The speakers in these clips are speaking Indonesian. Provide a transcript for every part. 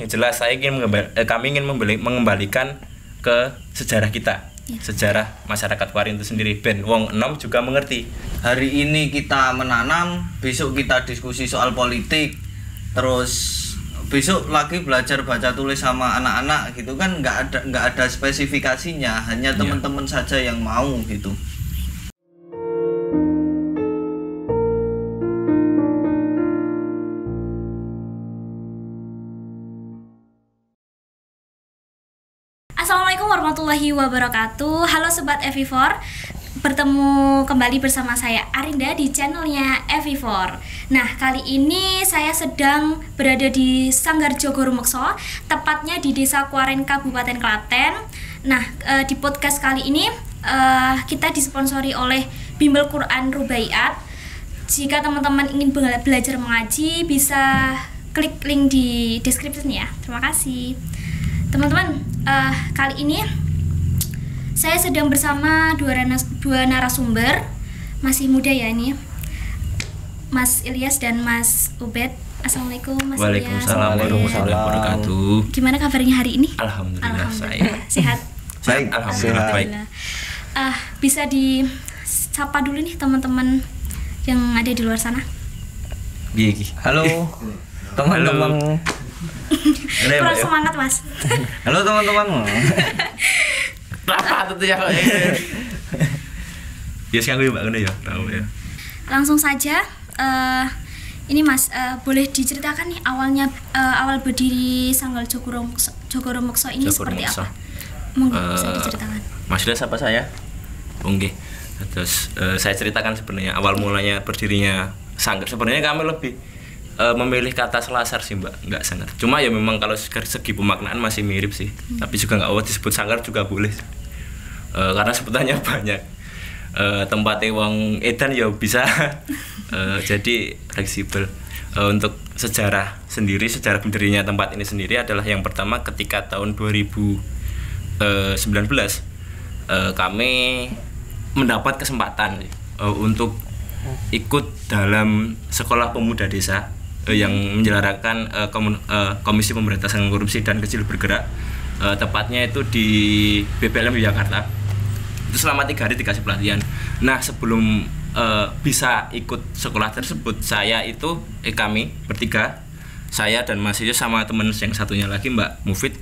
Jelas kami ingin mengembalikan ke sejarah kita, sejarah masyarakat Kuarin itu sendiri. Ben wong enom juga mengerti. Hari ini kita menanam, besok kita diskusi soal politik, terus besok lagi belajar baca tulis sama anak-anak gitu kan, nggak ada spesifikasinya, hanya teman-teman saja yang mau gitu. Assalamualaikum warahmatullahi wabarakatuh. Halo Sobat FV4, bertemu kembali bersama saya Arinda di channelnya FV4. Nah, kali ini saya sedang berada di Sanggar Jogoromekso, tepatnya di Desa Kuaren, Kabupaten Klaten. Nah, di podcast kali ini kita disponsori oleh Bimbel Quran Rubaiat. Jika teman-teman ingin belajar mengaji, bisa klik link di deskripsi ya. Terima kasih. Teman-teman, kali ini saya sedang bersama dua narasumber, masih muda ya ini, Mas Ilyas dan Mas Ubed. Assalamualaikum Mas Ilyas. Waalaikumsalam warahmatullahi wabarakatuh. Gimana kabarnya hari ini? Alhamdulillah. Sehat. Baik, alhamdulillah baik. Bisa disapa dulu nih teman-teman yang ada di luar sana. Halo teman-teman. Kurang semangat Mas. Halo teman-teman. Apa tuh ya kok? Ya sekarang gue mbak ya, tahu ya. Langsung saja, ini Mas, boleh diceritakan nih awal berdiri Sanggar Jogoromekso ini seperti apa? Mungkin bisa diceritakan. Mas Ilyas apa saya? Oke. Terus saya ceritakan sebenarnya awal mulanya berdirinya Sanggar. Sebenarnya kami lebih memilih kata selasar sih mbak, nggak sanggar. Cuma ya memang kalau segi pemaknaan masih mirip sih. Tapi juga nggak disebut sanggar juga boleh. Karena sebutannya banyak. Tempatnya wong edan ya bisa. Jadi fleksibel. Untuk sejarah sendiri, sejarah berdirinya tempat ini sendiri adalah yang pertama ketika tahun 2019 kami mendapat kesempatan untuk ikut dalam sekolah pemuda desa yang menyelenggarakan Komisi Pemberantasan Korupsi dan Kecil Bergerak, tepatnya itu di BPLM di Jakarta. Itu selama 3 hari dikasih pelatihan. Nah, sebelum bisa ikut sekolah tersebut, kami bertiga, saya dan Mas Ijo sama teman yang satunya lagi Mbak Mufid,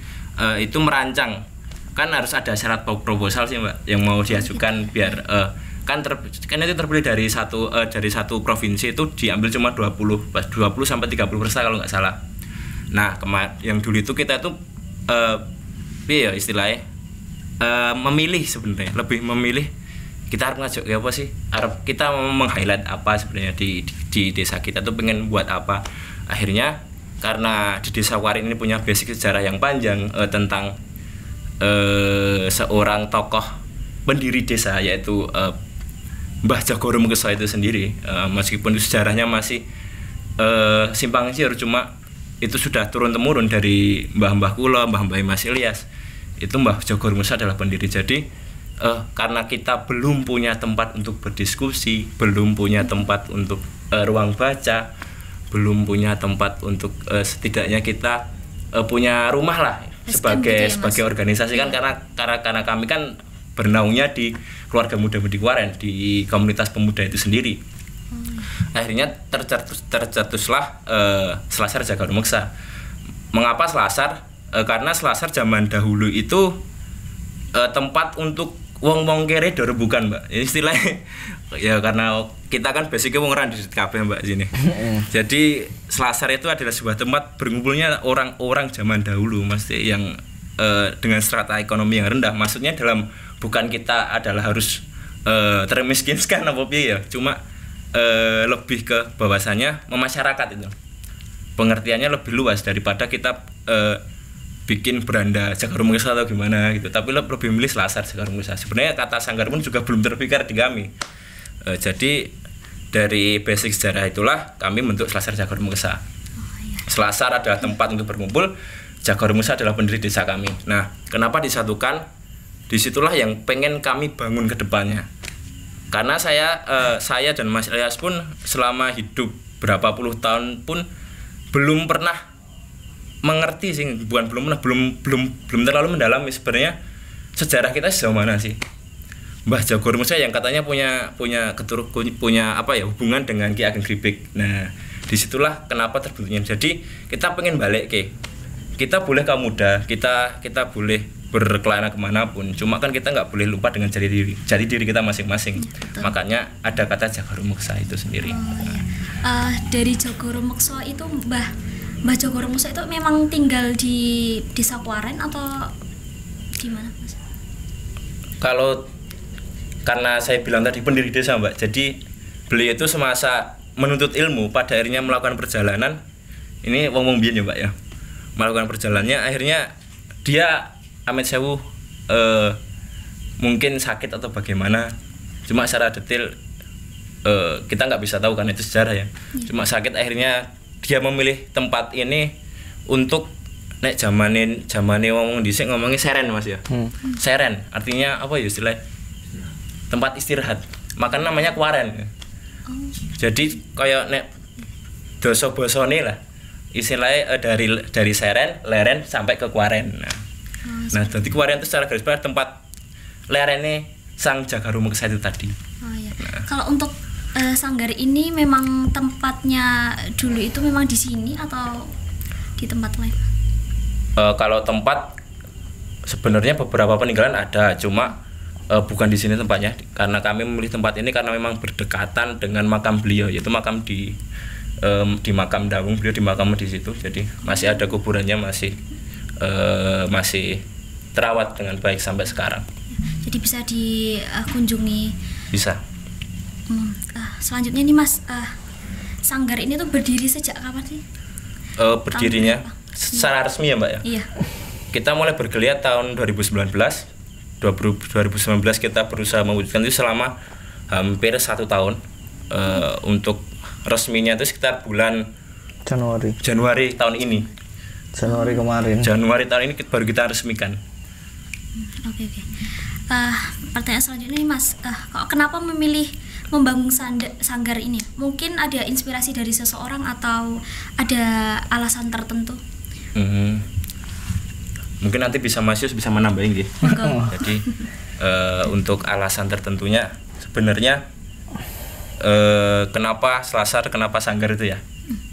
itu merancang. Kan harus ada syarat proposal sih Mbak yang mau diajukan biar kan itu terpilih dari satu provinsi, itu diambil cuma 20 sampai 30% kalau nggak salah. Nah, yang dulu itu kita itu istilahnya memilih sebenarnya, lebih memilih kita harus ngajak apa sih? Kita mau meng-highlight apa sebenarnya di desa kita tuh pengen buat apa. Akhirnya karena di Desa Kuarin ini punya basic sejarah yang panjang tentang seorang tokoh pendiri desa, yaitu Mbah Jogoromekso itu sendiri, meskipun sejarahnya masih simpang siur, cuma itu sudah turun-temurun dari mbah-mbah kula, mbah-mbah Mas Ilyas. Itu Mbah Jogoromekso adalah pendiri. Jadi karena kita belum punya tempat untuk berdiskusi, belum punya tempat untuk ruang baca, belum punya tempat untuk setidaknya kita punya rumah lah sebagai organisasi kan, karena kami kan bernaungnya di keluarga muda di Kuaren, di komunitas pemuda itu sendiri. Akhirnya tercetuslah Selasar Jogoromekso. Mengapa Selasar? Karena Selasar zaman dahulu itu tempat untuk wong-wong kere dor bukan mbak, istilahnya ya, karena kita kan basicnya wong randit kabeh mbak sini. Jadi Selasar itu adalah sebuah tempat berkumpulnya orang-orang zaman dahulu, mesti yang dengan strata ekonomi yang rendah. Maksudnya bukan kita adalah harus termiskinkan apa piye ya, cuma lebih ke bahwasanya memasyarakat itu. Pengertiannya lebih luas daripada kita bikin beranda Jogoromekso atau gimana gitu. Tapi lebih milih Selasar Jogoromekso. Sebenarnya kata sanggar pun juga belum terpikir di kami. Jadi dari basic sejarah itulah kami bentuk Selasar Jogoromekso. Selasar adalah tempat untuk berkumpul, Jogoromekso adalah pendiri desa kami. Nah, kenapa disatukan? Disitulah yang pengen kami bangun ke depannya. Karena saya dan Mas Ilyas pun selama hidup berapa puluh tahun pun belum pernah mengerti sih, bukan belum terlalu mendalami sebenarnya sejarah kita sejauh mana sih. Mbah Jogoro Muksa yang katanya punya hubungan dengan Ki Ageng Gripik. Nah, disitulah kenapa terbentuknya. Jadi kita pengen balik kita boleh kaum muda, kita boleh berkelana kemanapun, cuma kan kita nggak boleh lupa dengan jati diri kita masing-masing. Makanya ada kata Jogoro Muksa itu sendiri. Dari Jogoro Muksa itu Mbah Jogoro Muksa itu memang tinggal di Desa Kuaren atau gimana, Mas? Karena saya bilang tadi pendiri desa, Mbak, jadi beliau itu semasa menuntut ilmu pada akhirnya melakukan perjalanan. Ini wong biyen ya, Mbak ya. Melakukan perjalanannya akhirnya dia amit sewu mungkin sakit atau bagaimana. Cuma secara detail kita nggak bisa tahu karena itu sejarah ya. Cuma sakit akhirnya dia memilih tempat ini untuk nek zamane wong dhisik ngomongin seren, Mas ya. Seren artinya apa ya istilahnya? Tempat istirahat. Maka namanya Kuaren. Jadi kayak nek dosa bosone lah. Istilahnya dari Seren, Leren sampai ke Kuaren. Nah, jadi Kuaren itu secara garis besar tempat lerene Sang Jogoro Muksa itu tadi. Nah. Kalau untuk sanggar ini memang tempatnya dulu itu memang di sini atau di tempat lain? Kalau tempat sebenarnya beberapa peninggalan ada, cuma bukan di sini tempatnya, karena kami memilih tempat ini karena memang berdekatan dengan makam beliau, yaitu makam di makam Dawung, beliau di makam di situ, jadi masih ada kuburannya, masih terawat dengan baik sampai sekarang. Jadi bisa dikunjungi. Bisa. Selanjutnya nih Mas, sanggar ini tuh berdiri sejak kapan sih? Berdirinya secara resmi ya, Mbak ya. Iya. Kita mulai bergeliat tahun 2019 kita berusaha mewujudkan itu selama hampir 1 tahun. Untuk resminya itu sekitar bulan Januari tahun ini. Januari tahun ini baru kita resmikan. Oke. Pertanyaan selanjutnya nih Mas, kenapa memilih membangun sanggar ini? Mungkin ada inspirasi dari seseorang atau ada alasan tertentu? Mungkin nanti Mas Yus bisa menambahin gitu. Jadi untuk alasan tertentunya sebenarnya kenapa Selasar, kenapa sanggar itu ya?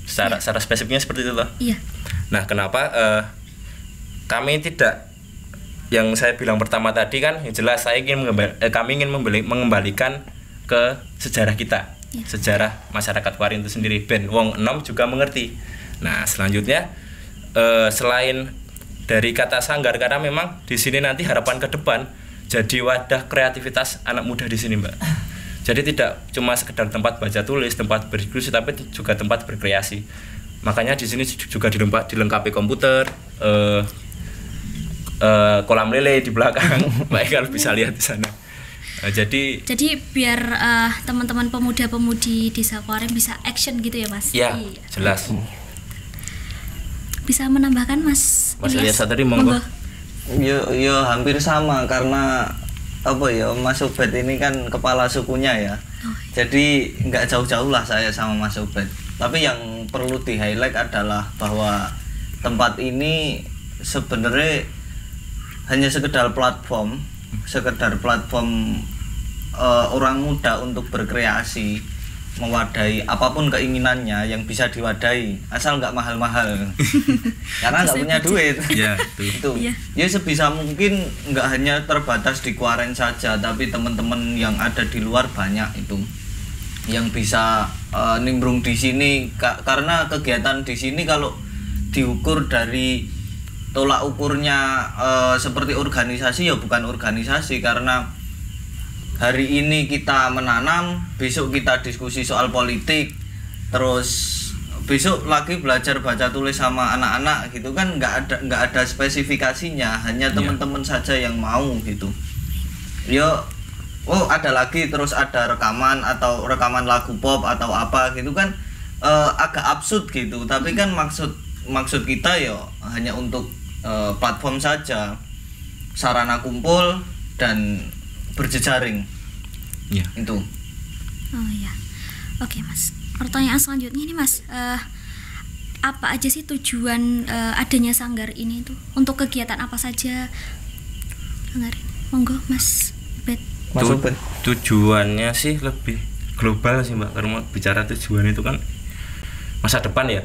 Secara spesifiknya seperti itu loh. Iya. Nah, kenapa kami tidak, yang saya bilang pertama tadi kan, yang jelas kami ingin mengembalikan ke sejarah kita, sejarah masyarakat Kuaren itu sendiri. Ben wong enom juga mengerti. Nah, selanjutnya selain dari kata sanggar, karena memang di sini nanti harapan ke depan jadi wadah kreativitas anak muda di sini, Mbak. Jadi tidak cuma sekedar tempat baca tulis, tempat berdiskusi, tapi juga tempat berkreasi. Makanya di sini juga dilengkapi komputer, kolam lele di belakang. Mbak kalau bisa lihat di sana. Jadi biar teman-teman pemuda-pemudi Desa Kuaren bisa action gitu ya, Mas? Iya, jelas. Bisa menambahkan Mas Ilyas tadi monggo. Yo hampir sama, karena apa ya, Mas Ubed ini kan kepala sukunya ya. Jadi nggak jauh-jauh lah saya sama Mas Ubed. Tapi yang perlu di highlight adalah bahwa tempat ini sebenarnya hanya sekedar platform orang muda untuk berkreasi, mewadahi apapun keinginannya yang bisa diwadahi, asal nggak mahal-mahal. Karena nggak punya duit. Ya, itu. Ya sebisa mungkin nggak hanya terbatas di Kuaren saja, tapi teman-teman yang ada di luar banyak itu yang bisa nimbrung di sini. Karena kegiatan di sini kalau diukur dari tolak ukurnya seperti organisasi, ya bukan organisasi, karena hari ini kita menanam, besok kita diskusi soal politik, terus besok lagi belajar baca tulis sama anak-anak gitu kan, nggak ada spesifikasinya, hanya teman-teman saja yang mau gitu. Ada lagi, terus ada rekaman atau rekaman lagu pop atau apa gitu kan, agak absurd gitu, tapi kan maksud kita ya hanya untuk platform saja, sarana kumpul dan berjejaring. Ya. Itu. Oh iya. Oke, Mas. Pertanyaan selanjutnya nih, Mas. apa aja sih tujuan adanya sanggar ini tuh? Untuk kegiatan apa saja? Sanggar ini. Monggo Mas Bet. Mas Ubed. Tujuannya sih lebih global sih Mbak, karena bicara tujuan itu kan masa depan ya.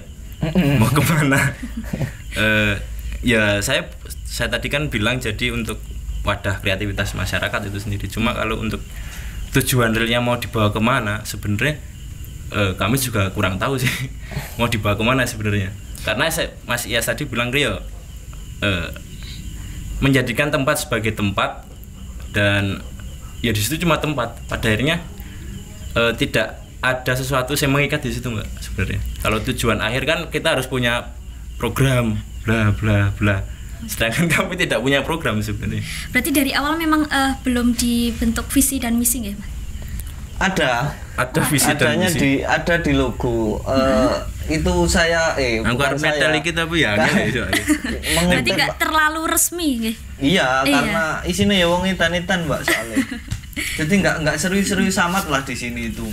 Mau kemana? Ya saya tadi kan bilang jadi untuk wadah kreativitas masyarakat itu sendiri. Cuma kalau untuk tujuan realnya mau dibawa kemana, sebenarnya kami juga kurang tahu sih mau dibawa kemana sebenarnya. Karena Mas Iyas tadi bilang Rio menjadikan tempat sebagai tempat, dan ya di situ cuma tempat. Pada akhirnya tidak ada sesuatu yang mengikat di situ Mbak sebenarnya. Kalau tujuan akhir kan kita harus punya program bla bla bla. Sedangkan kami tidak punya program sebenarnya. Berarti dari awal memang belum dibentuk visi dan misi nggih, Mas? Ada Visi dan adanya misi. ada di logo. Itu saya Angkor bukan metal saya. kita bu ya. Berarti nggak terlalu resmi nggih. Iya, Iya. karena isinya ya wong edan-edan Mbak soalnya. Jadi nggak serius-serius amat lah di sini itu.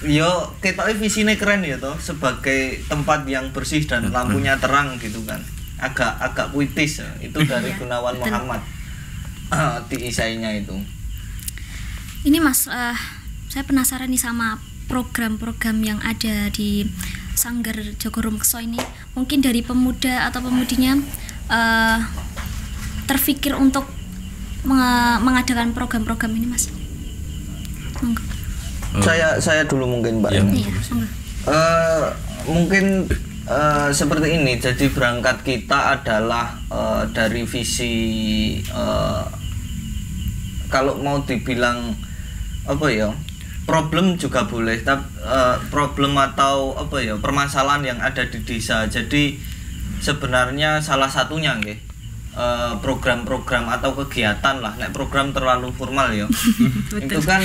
Yo, ketoknya visinya keren ya toh, sebagai tempat yang bersih dan lampunya terang gitu kan. Agak puitis ya. Itu dari Iya, Gunawan betul. Muhammad. Di isainya itu. Ini Mas, saya penasaran nih sama program-program yang ada di Sanggar Jogoro Mekso ini. Mungkin dari pemuda atau pemudinya terfikir untuk mengadakan program-program ini, Mas. Monggo. Saya dulu mungkin Mbak. Ya. Iya, monggo. Mungkin seperti ini. Jadi berangkat kita adalah dari visi kalau mau dibilang apa ya, problem juga boleh, tapi problem atau apa ya, permasalahan yang ada di desa. Jadi sebenarnya salah satunya nggih, program-program atau kegiatan lah. Nek program terlalu formal ya. Itu kan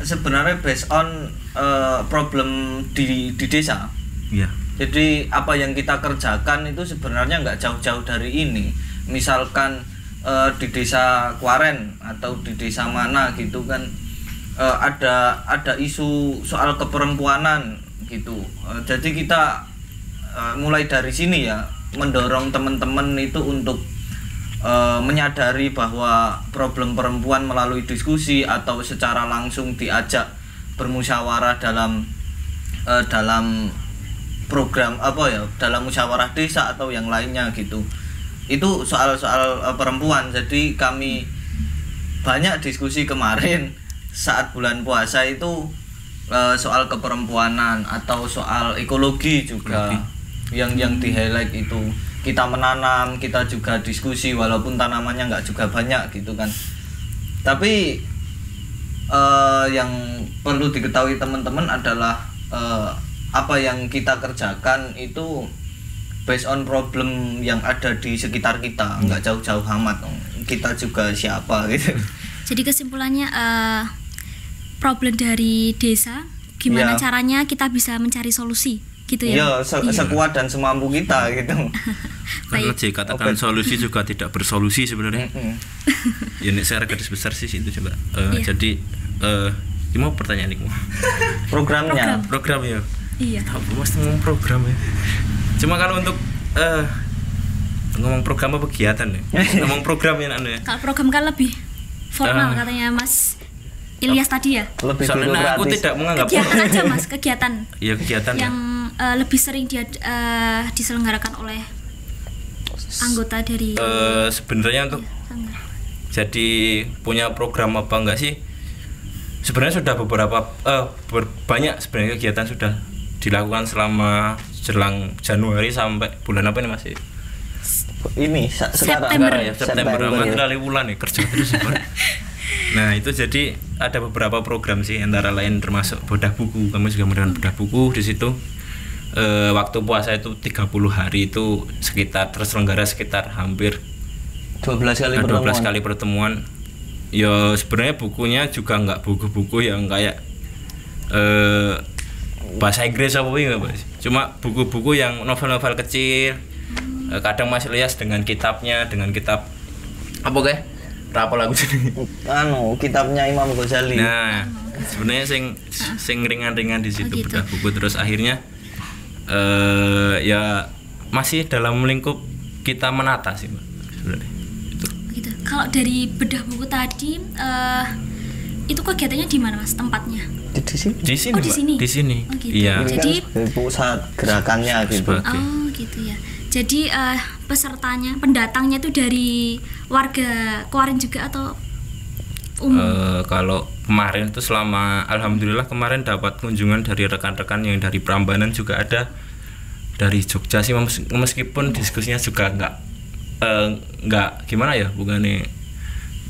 sebenarnya based on problem di desa. Iya. Jadi apa yang kita kerjakan itu sebenarnya nggak jauh-jauh dari ini. Misalkan di desa Kuaren atau di desa mana gitu kan, ada isu soal keperempuanan gitu. Jadi kita mulai dari sini ya, mendorong teman-teman itu untuk menyadari bahwa problem perempuan melalui diskusi atau secara langsung diajak bermusyawarah dalam program apa ya, dalam musyawarah desa atau yang lainnya gitu. Itu soal-soal perempuan. Jadi kami banyak diskusi kemarin saat bulan puasa itu soal keperempuanan atau soal ekologi juga. Yang di highlight itu kita menanam, kita juga diskusi walaupun tanamannya nggak juga banyak gitu kan. Tapi yang perlu diketahui teman-teman adalah apa yang kita kerjakan itu based on problem yang ada di sekitar kita, nggak jauh-jauh amat. Kita juga siapa gitu. Jadi kesimpulannya problem dari desa, gimana Ya. caranya kita bisa mencari solusi gitu ya? Iya, sekuat dan semampu kita gitu. Karena Baik. katakan solusi juga tidak bersolusi sebenarnya. Ya ini saya garis besar sih itu coba. Iya. Jadi ini mau pertanyaan ini Programnya. program ya. Iya. Tahu mas ngomong program ya. Cuma kalau untuk ngomong program apa kegiatan ya? Ngomong program ya anu ya. Kalau program kan lebih formal katanya Mas Ilyas tadi ya. Lebih Soalnya aku birokratis. tidak menganggap Kegiatan aja Mas, kegiatan Iya kegiatan yang ya. lebih sering dia diselenggarakan oleh anggota dari Sebenarnya untuk Sanggar. jadi punya program apa enggak sih? Sebenarnya sudah beberapa banyak sebenarnya kegiatan sudah dilakukan selama jelang Januari sampai bulan apa ini masih? Ini sekarang. September. Sekarang ya September September, amat ya. kali bulan nih kerja terus. Nah itu jadi ada beberapa program sih, antara lain termasuk bedah buku. Kami juga mengadakan bedah buku di situ. Waktu puasa itu 30 hari itu terselenggara sekitar hampir 12 kali 12 pertemuan. kali pertemuan. Ya sebenarnya bukunya juga nggak buku-buku yang kayak bahasa Inggris apa enggak, Mas. Cuma buku-buku yang novel-novel kecil. Kadang Mas Ilyas dengan kitabnya, dengan kitab apa kayak apa lagu sini. Kitabnya Imam Ghazali. Nah, sebenarnya sing ringan-ringan di situ Oh, gitu. bedah buku terus akhirnya ya masih dalam lingkup kita menata sih Mbak sebenarnya. Gitu. Kalau dari bedah buku tadi itu kegiatannya di mana Mas tempatnya? Di sini. Di sini, Oh, di Mbak. sini? Di sini. Oh, gitu. Iya. Jadi pusat gerakannya gitu. Sebagai- oh gitu ya. Jadi pesertanya, pendatangnya itu dari warga Kuarin juga atau umum? Kalau kemarin itu alhamdulillah kemarin dapat kunjungan dari rekan-rekan yang dari Prambanan, juga ada dari Jogja sih, meskipun diskusinya juga nggak gimana ya, bukannya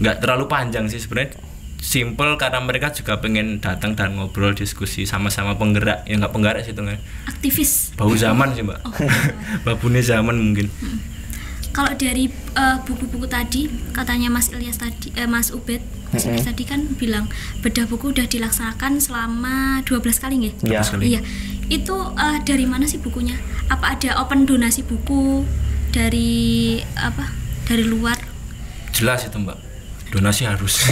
nggak terlalu panjang sih sebenarnya, simple karena mereka juga pengen datang dan ngobrol diskusi sama-sama penggerak, ya nggak penggerak sih itu kan, Aktivis. bau zaman sih Mbak. Babune zaman mungkin. Kalau dari buku-buku tadi katanya Mas Ilyas tadi, Mas Ubed tadi kan bilang bedah buku udah dilaksanakan selama 12 kali nggih? Iya. 12 kali. Iya. Itu dari mana sih bukunya? Apa ada open donasi buku dari dari luar? Jelas itu Mbak, donasi harus.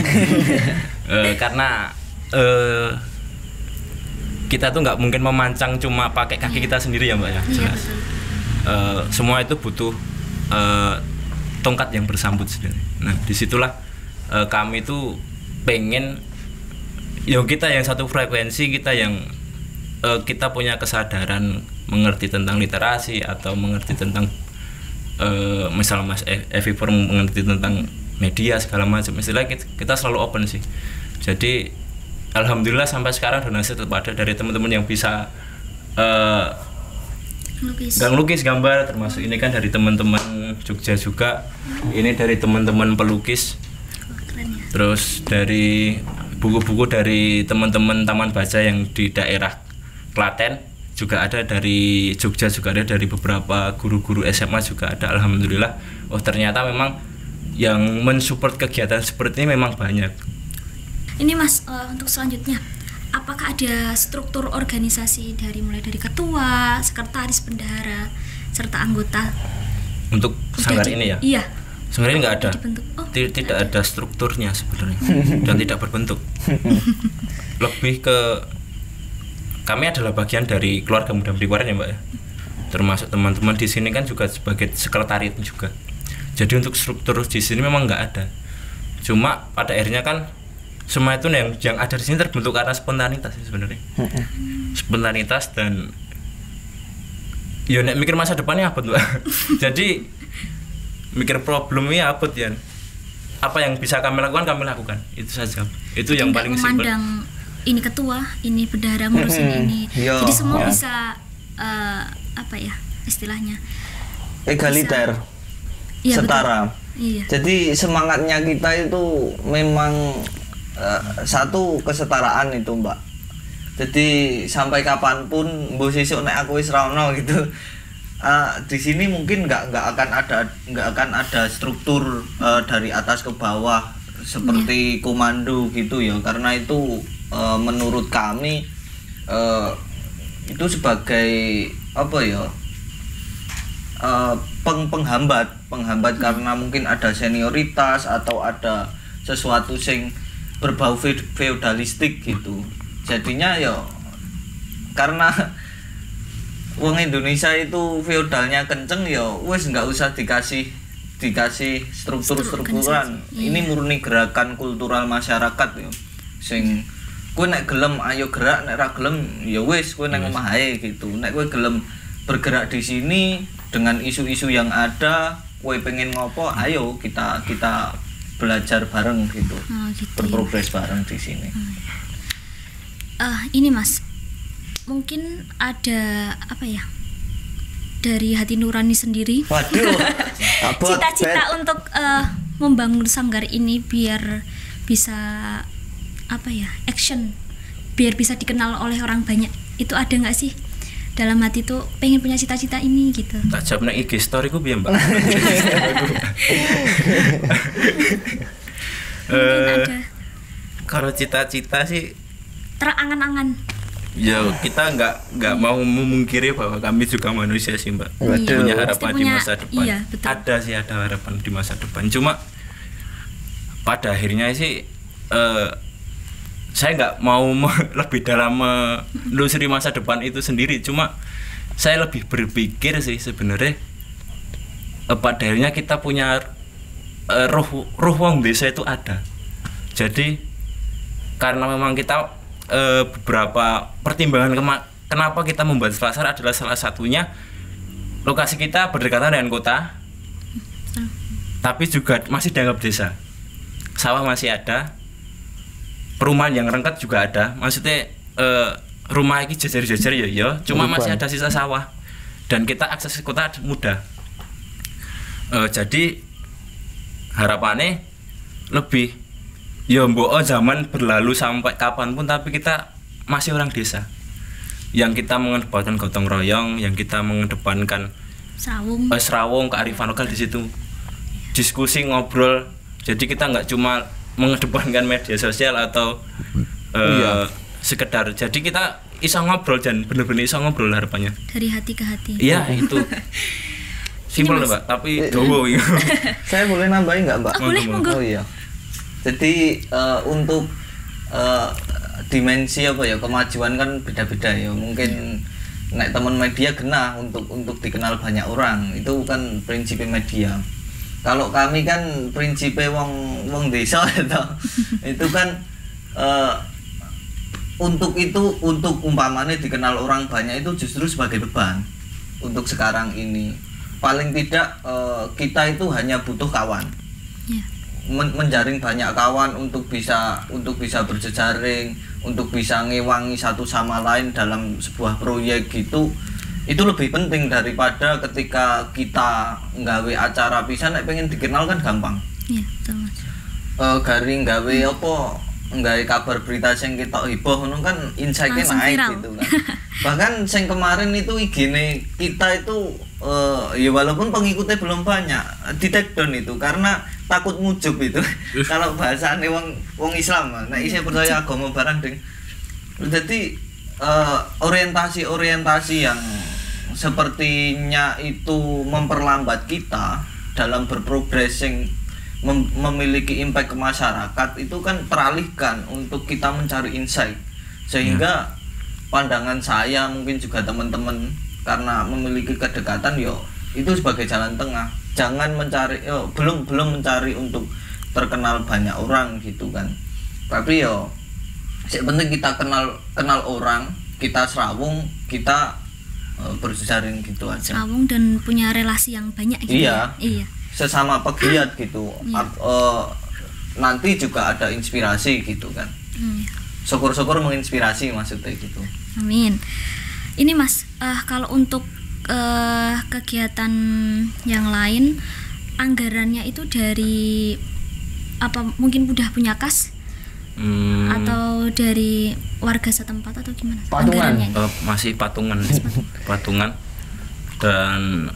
Karena kita tuh nggak mungkin memancang cuma pakai kaki kita sendiri ya Mbak ya. Iya, Jelas. betul. Semua itu butuh tongkat yang bersambut sebenarnya. Nah disitulah kami tuh pengen ya kita yang satu frekuensi, kita yang kita punya kesadaran mengerti tentang literasi atau mengerti tentang misal Mas Evifor mengerti tentang media segala macam, istilahnya kita selalu open sih. Jadi alhamdulillah sampai sekarang donasi tetap ada dari teman-teman yang bisa lukis gambar, termasuk ini kan dari teman-teman Jogja juga, ini dari teman-teman pelukis, Keren ya. terus dari buku-buku dari teman-teman taman baca yang di daerah Klaten juga ada, dari Jogja juga ada, dari beberapa guru-guru SMA juga ada. Alhamdulillah, oh ternyata memang yang mensupport kegiatan seperti ini memang banyak. Ini Mas, untuk selanjutnya, apakah ada struktur organisasi mulai dari ketua, sekretaris, bendahara, serta anggota? Untuk sanggar ini ya? Iya. Sebenarnya nggak ada, Dibentuk. Oh, tidak ada strukturnya sebenarnya, dan tidak berbentuk. Lebih ke kami adalah bagian dari keluarga muda Kuarin ya Mbak ya. Termasuk teman-teman di sini kan juga sebagai sekretariat juga. Jadi untuk struktur di sini memang nggak ada. Cuma pada akhirnya kan semua itu yang ada di sini terbentuk karena spontanitas sih sebenarnya. Spontanitas dan ya nek mikir masa depannya apa tuh. Jadi mikir problemnya apa ya, apa yang bisa kami lakukan itu saja. Itu yang nggak paling simpel. memandang ini ketua, ini bendahara ngurusin ini. Iya, Jadi semua ya. bisa apa ya istilahnya? Egaliter. Iya, Setara. betul. Iya. Jadi semangatnya kita itu memang satu kesetaraan itu Mbak. Jadi sampai kapanpun mbok sesuk nek aku wis ra ono gitu. Di sini mungkin nggak akan ada struktur dari atas ke bawah seperti komando gitu ya, karena itu menurut kami itu sebagai apa ya, penghambat karena mungkin ada senioritas atau ada sesuatu sing berbau feudalistik gitu. Jadinya ya karena wong Indonesia itu feodalnya kenceng ya wes nggak usah dikasih strukturan. Iya. Ini murni gerakan kultural masyarakat ya. Sing kowe nek gelem ayo gerak, nek ra gelem ya wis kowe nang omah ae gitu. Nek kowe gelem bergerak di sini dengan isu-isu yang ada, kowe pengen ngopo, ayo kita belajar bareng gitu. Oh, gitu. Berprogres bareng di sini. Ini Mas, mungkin ada apa ya dari hati nurani sendiri, Waduh. cita-cita untuk membangun sanggar ini biar bisa apa ya, action, biar bisa dikenal oleh orang banyak, itu ada nggak sih dalam hati tuh pengen punya cita-cita ini gitu? Tak jawab nang IG story ku piye Mbak? Mungkin ada Kalau cita-cita sih terangan-angan. ya kita nggak mau memungkiri bahwa kami juga manusia sih Mbak. Waduh. Punya Pasti harapan di punya, masa depan. iya, betul. Ada sih, ada harapan di masa depan. Cuma pada akhirnya sih saya nggak mau lebih dalam menelusuri masa depan itu sendiri. Cuma saya lebih berpikir sih sebenarnya pada akhirnya kita punya roh wong desa itu ada. Jadi karena memang kita beberapa pertimbangan kenapa kita membuat Selasar adalah salah satunya lokasi kita berdekatan dengan kota, tapi juga masih dianggap desa. Sawah masih ada, perumahan yang rengkat juga ada. Maksudnya rumah ini jajar-jajar ya, cuma masih ada sisa sawah dan kita akses ke kota mudah. Jadi harapannya lebih ya mbok zaman berlalu sampai kapanpun, tapi kita masih orang desa yang kita mengedepankan gotong royong, yang kita mengedepankan serawung kearifan lokal di situ, diskusi ngobrol. Jadi kita nggak cuma mengedepankan media sosial atau sekedar, jadi kita iso ngobrol dan bener-bener iso ngobrol harapannya dari hati ke hati. Iya itu simpel loh Mbak, tapi dowo. Saya boleh nambahin nggak Mbak? Boleh, monggo. Oh iya. Jadi untuk dimensi apa ya, kemajuan kan beda-beda ya. Mungkin nek teman media genah untuk dikenal banyak orang, itu kan prinsip media. Kalau kami kan prinsipnya wong desa itu kan untuk umpamanya dikenal orang banyak itu justru sebagai beban untuk sekarang ini. Paling tidak kita itu hanya butuh kawan, menjaring banyak kawan untuk bisa berjejaring, untuk bisa ngewangi satu sama lain dalam sebuah proyek gitu. Itu lebih penting daripada ketika kita nggawe acara pisan nek pengen dikenal kan gampang. Iya, betul Mas. Garing nggawe apa, nggawe kabar berita sing ketok heboh ngono kan insight-nya naik viral. gitu kan. Bahkan sing kemarin itu IG-ne kita itu ya walaupun pengikutnya belum banyak, di take down itu karena takut ngujub itu. Kalau bahasane wong Islam, nek isih percaya agama barang ding. Jadi orientasi yang sepertinya itu memperlambat kita dalam berprogressing memiliki impact ke masyarakat itu kan teralihkan untuk kita mencari insight, sehingga pandangan saya mungkin juga teman-teman karena memiliki kedekatan itu sebagai jalan tengah, jangan mencari belum mencari untuk terkenal banyak orang gitu kan, tapi yang penting kita kenal orang, kita serawung, kita berjejaring gitu aja. Serawung dan punya relasi yang banyak gitu. Iya. Sesama pegiat gitu. Nanti juga ada inspirasi gitu kan. Syukur-syukur menginspirasi maksudnya gitu. Amin. Ini Mas, kalau untuk kegiatan yang lain anggarannya itu dari apa, mungkin udah punya kas atau dari warga setempat atau gimana? Patungan. Masih patungan. Dan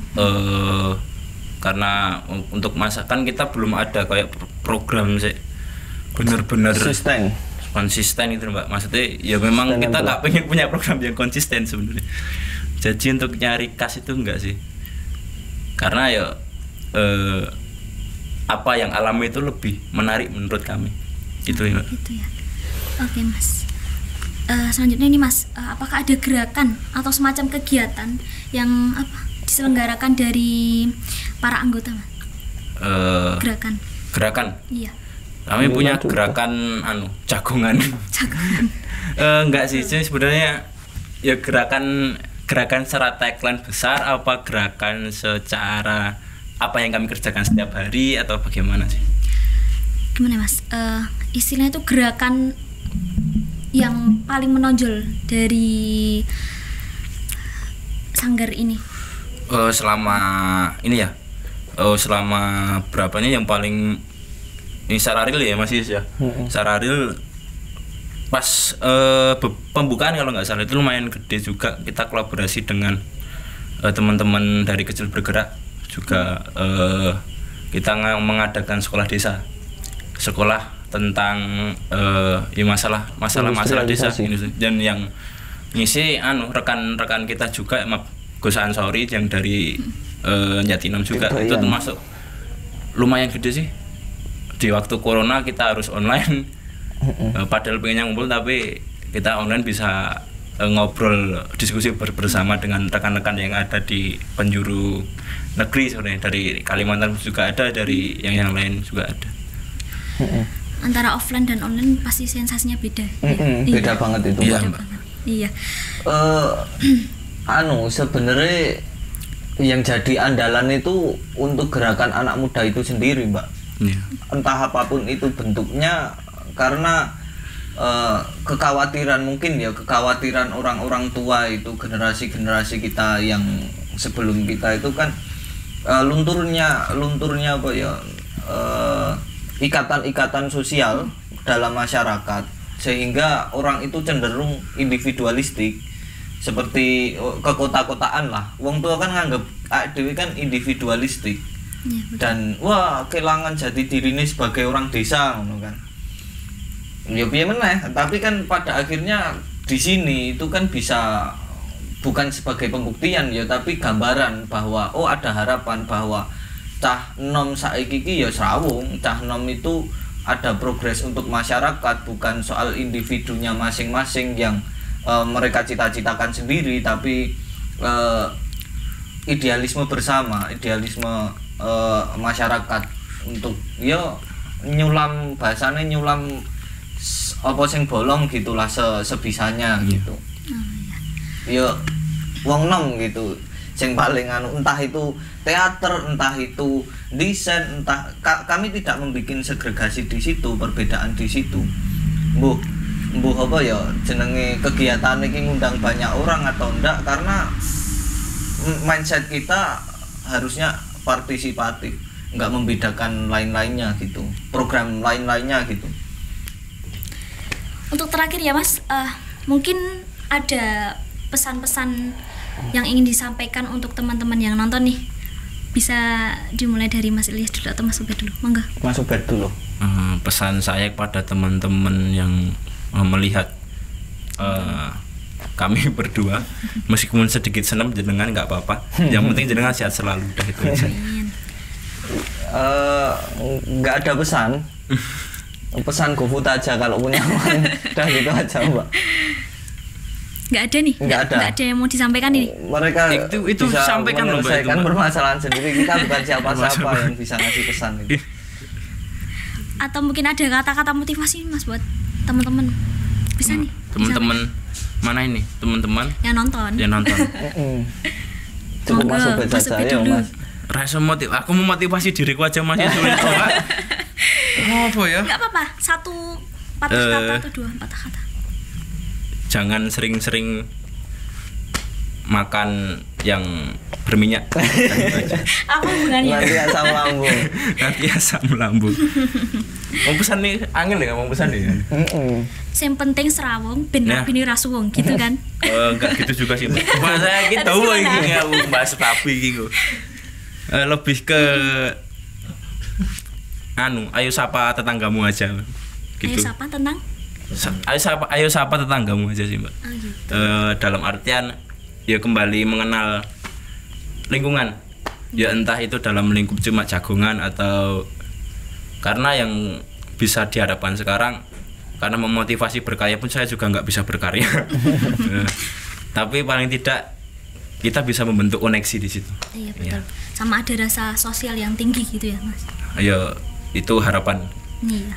karena untuk masakan kita belum ada kayak program sih bener-bener konsisten itu Mbak. Maksudnya ya memang kita nggak pengen punya program yang konsisten sebenarnya. Jadi untuk nyari kas itu enggak sih, karena ya apa yang alami itu lebih menarik menurut kami gitu ya Mbak. Gitu ya. Oke Mas. Selanjutnya nih Mas, apakah ada gerakan atau semacam kegiatan yang diselenggarakan dari para anggota Mas? Gerakan? Iya. Kami punya gerakan jagongan. Enggak sih, sebenarnya ya gerakan secara tagline besar, apa gerakan secara apa yang kami kerjakan setiap hari atau bagaimana sih? Gimana Mas? Istilahnya itu gerakan yang paling menonjol dari sanggar ini. Selama ini ya, selama berapanya yang paling ini secara real ya masih ya. Secara real pas pembukaan kalau nggak salah itu lumayan gede juga, kita kolaborasi dengan teman-teman dari Kecil Bergerak juga. Kita mengadakan sekolah desa, sekolah tentang ya masalah desa ini. Dan yang ngisi rekan-rekan kita juga Gus Ansori yang dari Jatinam juga itu termasuk lumayan gede sih. Di waktu corona kita harus online, padahal pengennya ngumpul tapi kita online bisa ngobrol diskusi bersama dengan rekan-rekan yang ada di penjuru negeri sebenarnya, dari Kalimantan juga ada, dari yang lain juga ada. Antara offline dan online pasti sensasinya beda. Beda banget itu, Iya, Mbak. Mbak. Iya. Sebenarnya yang jadi andalan itu untuk gerakan anak muda itu sendiri, Mbak. Iya. Entah apapun itu bentuknya, karena kekhawatiran kekhawatiran orang-orang tua itu, generasi kita yang sebelum kita itu kan lunturnya apa ya, ikatan-ikatan sosial dalam masyarakat, sehingga orang itu cenderung individualistik, seperti kekota-kotaan lah. Wong tua kan nganggep dewe kan individualistik. Iya, betul. Dan wah kehilangan jati dirine sebagai orang desa ngono kan. Ya piye meneh, tapi kan pada akhirnya di sini itu kan bisa bukan sebagai pembuktian ya, tapi gambaran bahwa ada harapan bahwa cah nom saiki iki ya srawung, cah nom itu ada progres untuk masyarakat, bukan soal individunya masing-masing yang mereka cita-citakan sendiri, tapi idealisme bersama, idealisme masyarakat untuk nyulam, bahasanya nyulam apa sing bolong gitulah sebisanya gitu. Wong nom gitu sing paling entah itu teater, entah itu desain, entah kami tidak membuat segregasi di situ, perbedaan di situ. Mbuh apa ya jenenge kegiatan ini ngundang banyak orang atau enggak, karena mindset kita harusnya partisipatif, enggak membedakan lain-lainnya gitu, program lain-lainnya gitu. Untuk terakhir ya Mas, mungkin ada pesan-pesan yang ingin disampaikan untuk teman-teman yang nonton nih. Bisa dimulai dari Mas Ilyas dulu atau Mas Ubed dulu? Monggo. Mas Ubed dulu. Pesan saya kepada teman-teman yang melihat kami berdua, meskipun sedikit senam jenengan nggak apa-apa. Yang penting jenengan sehat selalu, udah itu aja. Nggak ada pesan. Pesan GoFood aja kalau punya uang. Udah gitu aja, Mbak. Nggak ada nih, nggak ada yang mau disampaikan ini. Mereka itu bisa sampaikan loh, Mbak, menyelesaikan itu, Mbak. permasalahan sendiri. Kita bukan siapa-siapa yang bisa ngasih pesan itu. Atau mungkin ada kata-kata motivasi Mas buat teman-teman. Bisa nih. Teman-teman mana ini? Teman-teman yang nonton. Cukup Mas Ubed saja ya, Mas. Rasa aku memotivasi diriku aja Mas. Apa ya? Nggak apa-apa. Satu patah kata atau dua patah kata. Jangan sering-sering makan yang berminyak. Apa hubungannya? Nanti asam lambung. Nanti asam lambung. Mau pesan nih, angin ya, mau pesan nih. Yang penting serawung, ben Nah. rabi rasuwung gitu kan? Enggak gitu juga sih. Bahasa kita Terus tahu gimana? ini aku bahas rapi gitu. Lebih ke ayo sapa tetanggamu aja. Gitu. Ayo sapa tentang? Ayo sapa tetanggamu aja sih, Mbak. Oh, gitu. Dalam artian ya kembali mengenal lingkungan. Ya entah itu dalam lingkup cuma jagongan atau karena yang bisa diharapkan sekarang, karena memotivasi berkarya pun saya juga nggak bisa berkarya. Tapi paling tidak kita bisa membentuk koneksi di situ. Iya betul. Sama ada rasa sosial yang tinggi gitu ya Mas. Ayo itu harapan. Iya.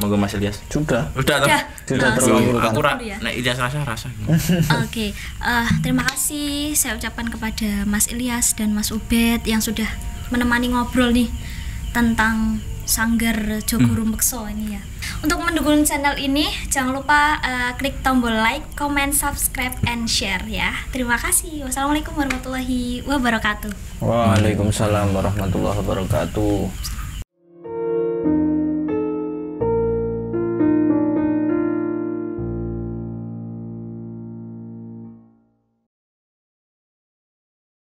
Monggo Mas Ilyas. Sudah. Udah toh? Sudah terwakilkan. Aku Ya. nek Ilyas rasa. Oke, terima kasih saya ucapkan kepada Mas Ilyas dan Mas Ubed yang sudah menemani ngobrol nih tentang Sanggar Jogoro Mekso ini ya. Untuk mendukung channel ini jangan lupa klik tombol like, comment, subscribe, and share ya. Terima kasih. Wassalamualaikum warahmatullahi wabarakatuh. Waalaikumsalam warahmatullahi wabarakatuh.